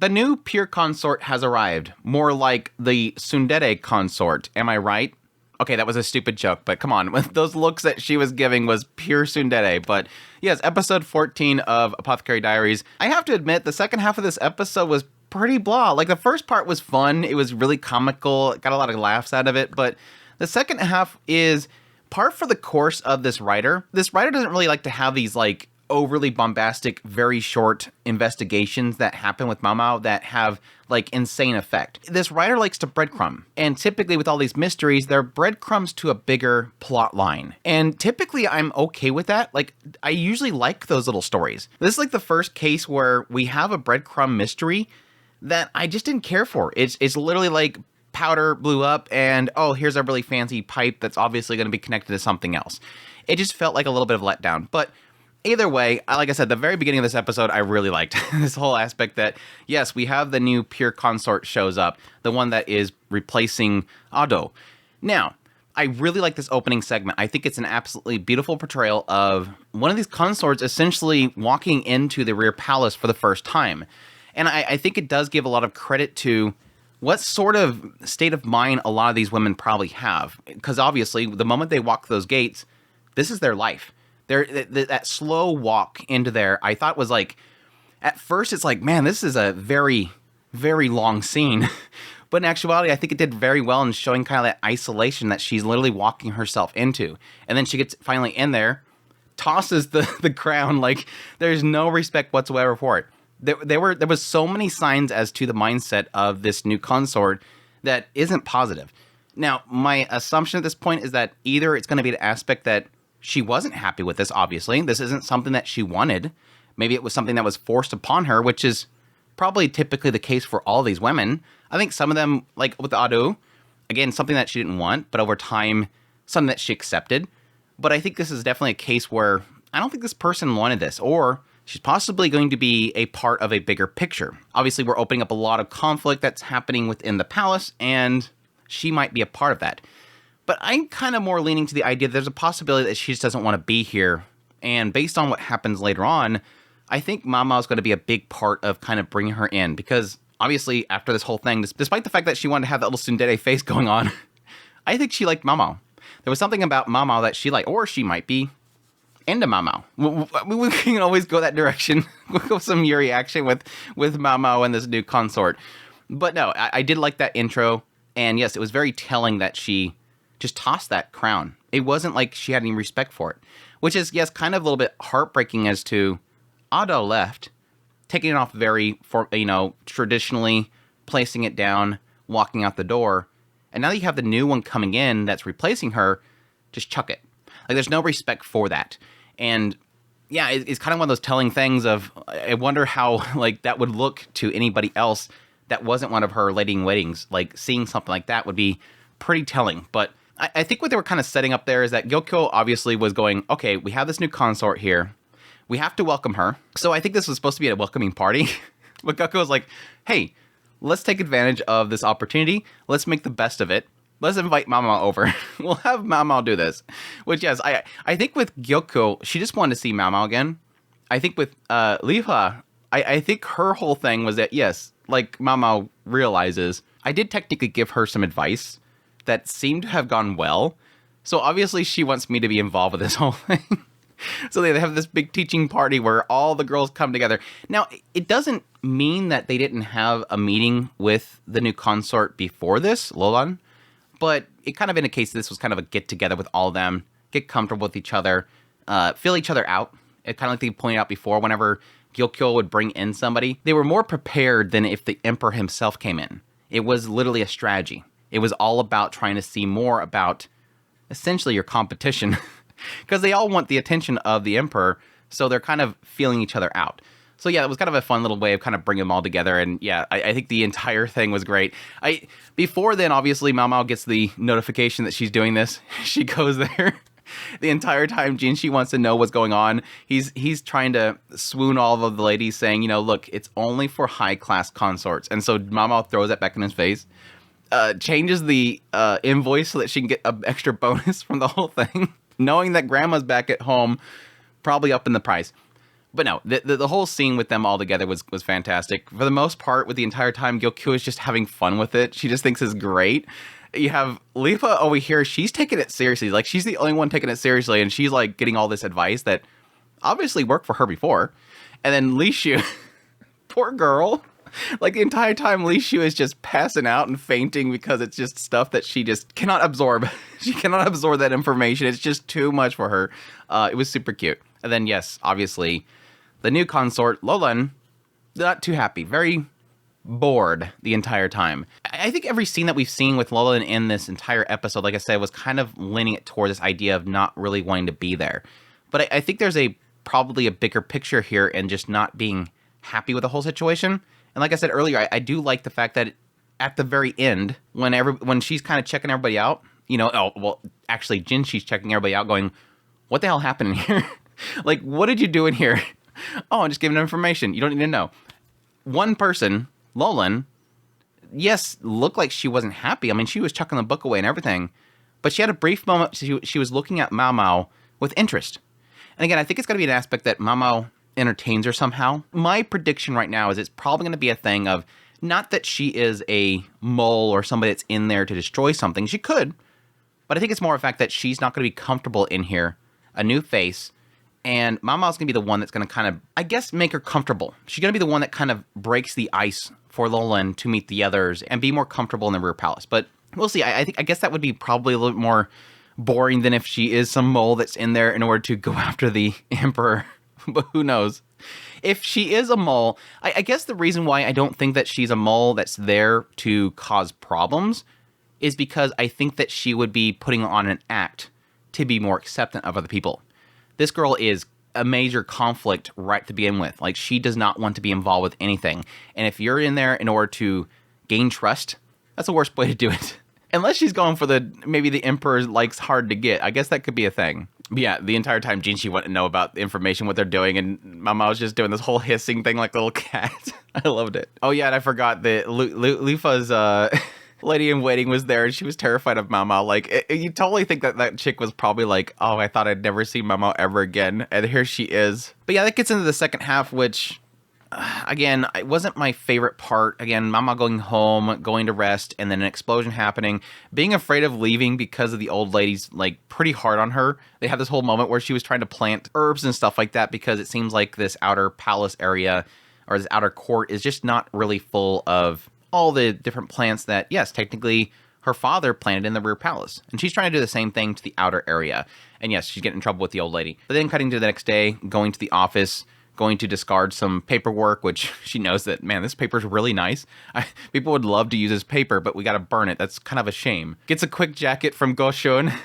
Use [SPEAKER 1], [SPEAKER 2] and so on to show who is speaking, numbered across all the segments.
[SPEAKER 1] the new pure consort has arrived. More like the Tsundere consort. Am I right? Okay, that was a stupid joke, but come on. Those looks that she was giving was pure Tsundere. But yes, episode 14 of Apothecary Diaries. I have to admit, the second half of this episode was pretty blah. Like, the first part was fun. It was really comical. Got a lot of laughs out of it. But the second half is par for the course of this writer. This writer doesn't really like to have these, like, overly bombastic, very short investigations that happen with MaoMao that have, like, insane effect. This writer likes to breadcrumb. And typically with all these mysteries, they're breadcrumbs to a bigger plot line. And typically I'm okay with that. Like, I usually like those little stories. This is like the first case where we have a breadcrumb mystery that I just didn't care for. It's literally like powder blew up and, oh, here's a really fancy pipe that's obviously going to be connected to something else. It just felt like a little bit of letdown. But either way, like I said, the very beginning of this episode, I really liked this whole aspect that, yes, we have the new pure consort shows up, the one that is replacing Ado. Now, I really like this opening segment. I think it's an absolutely beautiful portrayal of one of these consorts essentially walking into the rear palace for the first time. And I think it does give a lot of credit to what sort of state of mind a lot of these women probably have. Because obviously, the moment they walk those gates, this is their life. That slow walk into there, I thought was like, at first it's like, man, this is a very, very long scene. But in actuality, I think it did very well in showing kind of that isolation that she's literally walking herself into. And then she gets finally in there, tosses the crown, like there's no respect whatsoever for it. There was so many signs as to the mindset of this new consort that isn't positive. Now, my assumption at this point is that either it's going to be an aspect that she wasn't happy with this, obviously. This isn't something that she wanted. Maybe it was something that was forced upon her, which is probably typically the case for all these women. I think some of them, like with Ado, again, something that she didn't want, but over time, something that she accepted. But I think this is definitely a case where I don't think this person wanted this, or she's possibly going to be a part of a bigger picture. Obviously, we're opening up a lot of conflict that's happening within the palace, and she might be a part of that. But I'm kind of more leaning to the idea that there's a possibility that she just doesn't want to be here. And based on what happens later on, I think MaoMao is going to be a big part of kind of bringing her in. Because obviously, after this whole thing, despite the fact that she wanted to have that little Tsundere face going on, I think she liked MaoMao. There was something about MaoMao that she liked, or she might be into MaoMao. We can always go that direction. We'll go some Yuri action with MaoMao and this new consort. But no, I did like that intro. And yes, it was very telling that she just tossed that crown. It wasn't like she had any respect for it. Which is, yes, kind of a little bit heartbreaking as to Ado left, taking it off very, traditionally, placing it down, walking out the door. And now that you have the new one coming in that's replacing her, just chuck it. Like, there's no respect for that. And yeah, it's kind of one of those telling things of, I wonder how, like, that would look to anybody else that wasn't one of her lady-in-waitings. Like, seeing something like that would be pretty telling. But I think what they were kind of setting up there is that Gyokyo obviously was going, okay, we have this new consort here. We have to welcome her. So I think this was supposed to be a welcoming party. But Gyokyo was like, hey, let's take advantage of this opportunity. Let's make the best of it. Let's invite MaoMao over. We'll have MaoMao do this. Which, yes, I think with Gyokyo, she just wanted to see MaoMao again. I think with Liha, I think her whole thing was that, yes, like MaoMao realizes, I did technically give her some advice that seemed to have gone well. So obviously she wants me to be involved with this whole thing. So they have this big teaching party where all the girls come together. Now, it doesn't mean that they didn't have a meeting with the new consort before this, Lolan. But it kind of indicates this was kind of a get-together with all of them, get comfortable with each other, fill each other out. It kind of like they pointed out before, whenever Gyokyo would bring in somebody, they were more prepared than if the emperor himself came in. It was literally a strategy. It was all about trying to see more about, essentially, your competition. Because they all want the attention of the emperor, so they're kind of feeling each other out. So yeah, it was kind of a fun little way of kind of bringing them all together. And yeah, I think the entire thing was great. Before then, obviously, MaoMao gets the notification that she's doing this. She goes there. The entire time Jinshi wants to know what's going on. He's trying to swoon all of the ladies, saying, look, it's only for high-class consorts. And so MaoMao throws that back in his face. Changes the invoice so that she can get an extra bonus from the whole thing. Knowing that grandma's back at home, probably up in the price. But no, the whole scene with them all together was fantastic. For the most part, with the entire time, Gyokyo is just having fun with it. She just thinks it's great. You have Lifa over here. She's taking it seriously. Like, she's the only one taking it seriously, and she's, like, getting all this advice that obviously worked for her before. And then Li Shu, poor girl. Like, the entire time, Li Shu is just passing out and fainting because it's just stuff that she just cannot absorb. She cannot absorb that information. It's just too much for her. It was super cute. And then, yes, obviously, the new consort, Lolan, not too happy. Very bored the entire time. I think every scene that we've seen with Lolan in this entire episode, like I said, was kind of leaning it toward this idea of not really wanting to be there. But I think there's probably a bigger picture here and just not being happy with the whole situation. And like I said earlier, I do like the fact that at the very end, when she's kind of checking everybody out, actually Jinshi's checking everybody out going, what the hell happened in here? Like, what did you do in here? Oh, I'm just giving information. You don't need to know. One person, Lolan, yes, looked like she wasn't happy. I mean, she was chucking the book away and everything. But she had a brief moment. She was looking at MaoMao with interest. And again, I think it's got to be an aspect that MaoMao entertains her somehow. My prediction right now is it's probably going to be a thing of, not that she is a mole or somebody that's in there to destroy something. She could. But I think it's more a fact that she's not going to be comfortable in here. A new face. And MaoMao's going to be the one that's going to kind of, I guess, make her comfortable. She's going to be the one that kind of breaks the ice for Lolan to meet the others and be more comfortable in the rear palace. But we'll see. I guess that would be probably a little bit more boring than if she is some mole that's in there in order to go after the Emperor. But who knows? If she is a mole, I guess the reason why I don't think that she's a mole that's there to cause problems is because I think that she would be putting on an act to be more acceptant of other people. This girl is a major conflict right to begin with. Like, she does not want to be involved with anything. And if you're in there in order to gain trust, that's the worst way to do it. Unless she's going for maybe the Emperor likes hard to get. I guess that could be a thing. But yeah, the entire time Jinshi wanted to know about the information, what they're doing, and MaoMao was just doing this whole hissing thing like a little cat. I loved it. Oh yeah, and I forgot that Lifa's lady in waiting was there, and she was terrified of MaoMao. Like, you totally think that chick was probably like, oh, I thought I'd never see MaoMao ever again, and here she is. But yeah, that gets into the second half, which, again, it wasn't my favorite part. Again, MaoMao going home, going to rest, and then an explosion happening, being afraid of leaving because of the old lady's, like, pretty hard on her. They had this whole moment where she was trying to plant herbs and stuff like that because it seems like this outer palace area, or this outer court, is just not really full of all the different plants that, yes, technically her father planted in the rear palace. And she's trying to do the same thing to the outer area. And yes, she's getting in trouble with the old lady. But then cutting to the next day, going to the office, going to discard some paperwork, which she knows that, man, this paper's really nice. People would love to use this paper, but we got to burn it. That's kind of a shame. Gets a quick jacket from Goshun,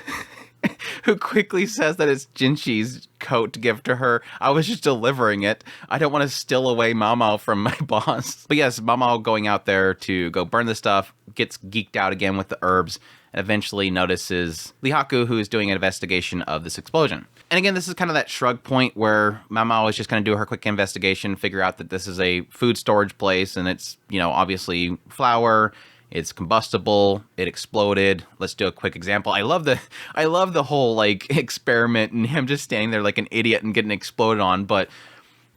[SPEAKER 1] who quickly says that it's Jinshi's coat to give to her. I was just delivering it. I don't want to steal away MaoMao from my boss. But yes, MaoMao going out there to go burn the stuff, gets geeked out again with the herbs, and eventually notices Lihaku, who is doing an investigation of this explosion. And again, this is kind of that shrug point where MaoMao is just going to do her quick investigation, figure out that this is a food storage place, and it's, obviously flour. It's combustible. It exploded. Let's do a quick example. I love the whole like experiment and him just standing there like an idiot and getting exploded on. But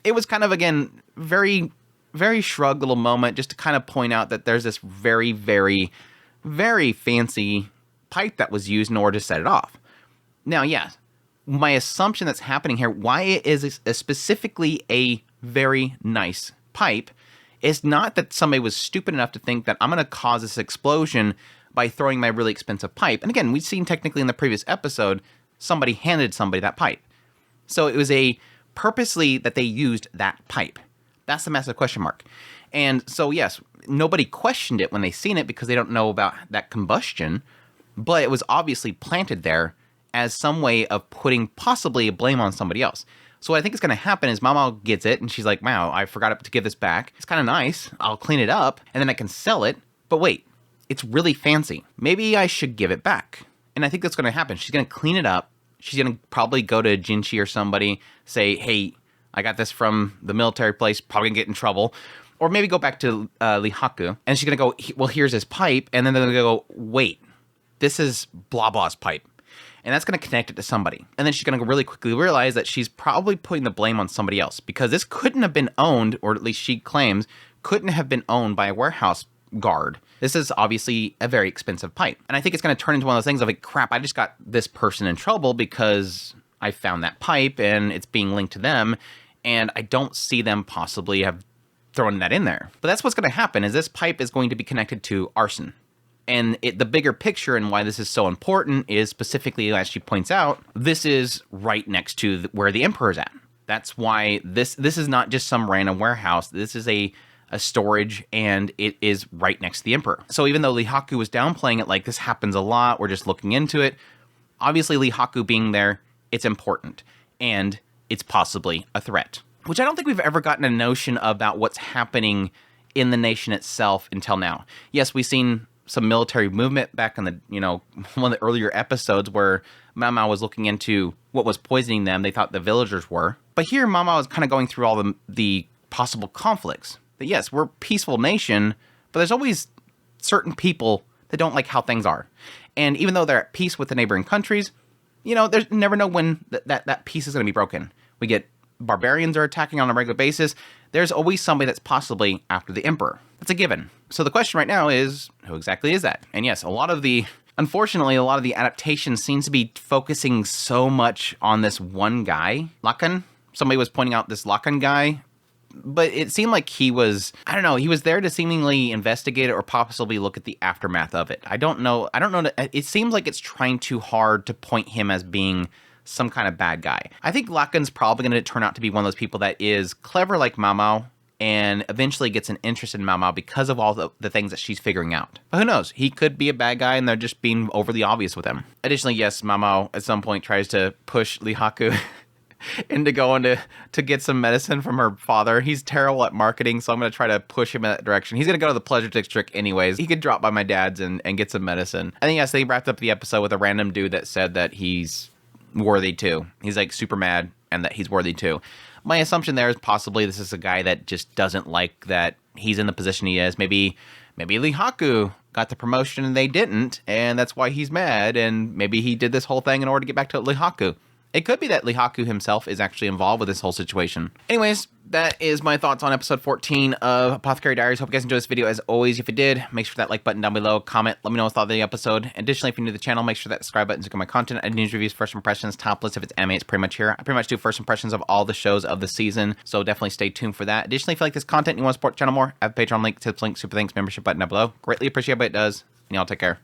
[SPEAKER 1] it was kind of, again, very, very shrug little moment just to kind of point out that there's this very, very, very fancy pipe that was used in order to set it off. Now, yeah, my assumption that's happening here, why it is specifically a very nice pipe, it's not that somebody was stupid enough to think that I'm going to cause this explosion by throwing my really expensive pipe. And again, we've seen technically in the previous episode, somebody handed somebody that pipe. So it was purposely that they used that pipe. That's the massive question mark. And so, yes, nobody questioned it when they seen it because they don't know about that combustion, but it was obviously planted there as some way of putting possibly a blame on somebody else. So what I think is going to happen is MaoMao gets it, and she's like, wow, I forgot to give this back. It's kind of nice. I'll clean it up, and then I can sell it. But wait, it's really fancy. Maybe I should give it back. And I think that's going to happen. She's going to clean it up. She's going to probably go to Jinshi or somebody, say, hey, I got this from the military place, probably going to get in trouble. Or maybe go back to Lihaku, and she's going to go, well, here's his pipe. And then they're going to go, wait, this is blah blah's pipe. And that's going to connect it to somebody. And then she's going to really quickly realize that she's probably putting the blame on somebody else, because this couldn't have been owned, or at least she claims, couldn't have been owned by a warehouse guard. This is obviously a very expensive pipe. And I think it's going to turn into one of those things of like, crap, I just got this person in trouble because I found that pipe and it's being linked to them. And I don't see them possibly have thrown that in there. But that's what's going to happen, is this pipe is going to be connected to arson. And the bigger picture and why this is so important is specifically, as she points out, this is right next to where the Emperor's at. That's why this is not just some random warehouse. This is a storage, and it is right next to the Emperor. So even though Lihaku was downplaying it like this happens a lot, we're just looking into it, obviously Lihaku being there, it's important, and it's possibly a threat. Which I don't think we've ever gotten a notion about what's happening in the nation itself until now. Yes, we've seen some military movement back in the, one of the earlier episodes where MaoMao was looking into what was poisoning them. They thought the villagers were. But here MaoMao is kind of going through all the possible conflicts. That yes, we're a peaceful nation, but there's always certain people that don't like how things are. And even though they're at peace with the neighboring countries, there's never know when that peace is going to be broken. We get barbarians are attacking on a regular basis. There's always somebody that's possibly after the Emperor. That's a given. So the question right now is, who exactly is that? And yes, unfortunately, a lot of the adaptation seems to be focusing so much on this one guy, Lakan. Somebody was pointing out this Lakan guy, but it seemed like he was there to seemingly investigate it or possibly look at the aftermath of it. I don't know. It seems like it's trying too hard to point him as being some kind of bad guy. I think Lakan's probably going to turn out to be one of those people that is clever like MaoMao and eventually gets an interest in MaoMao because of all the things that she's figuring out. But who knows? He could be a bad guy and they're just being overly obvious with him. Additionally, yes, MaoMao at some point tries to push Lihaku into going to get some medicine from her father. He's terrible at marketing, so I'm going to try to push him in that direction. He's going to go to the Pleasure District anyways. He could drop by my dad's and get some medicine. And then, yes, they wrapped up the episode with a random dude that said that he's worthy too. He's like super mad and that he's worthy too. My assumption there is possibly this is a guy that just doesn't like that he's in the position he is. Maybe Lihaku got the promotion and they didn't, and that's why he's mad, and maybe he did this whole thing in order to get back to Lihaku. It could be that Lihaku himself is actually involved with this whole situation. Anyways, that is my thoughts on episode 14 of Apothecary Diaries. Hope you guys enjoyed this video. As always, if you did, make sure that like button down below, comment, let me know what you thought of the episode. Additionally, if you're new to the channel, make sure that subscribe button's on my content. I do news reviews, first impressions, top list. If it's anime, it's pretty much here. I pretty much do first impressions of all the shows of the season, so definitely stay tuned for that. Additionally, if you like this content and you want to support the channel more, I have a Patreon link, tips link, super thanks, membership button down below. Greatly appreciate what it does, and y'all take care.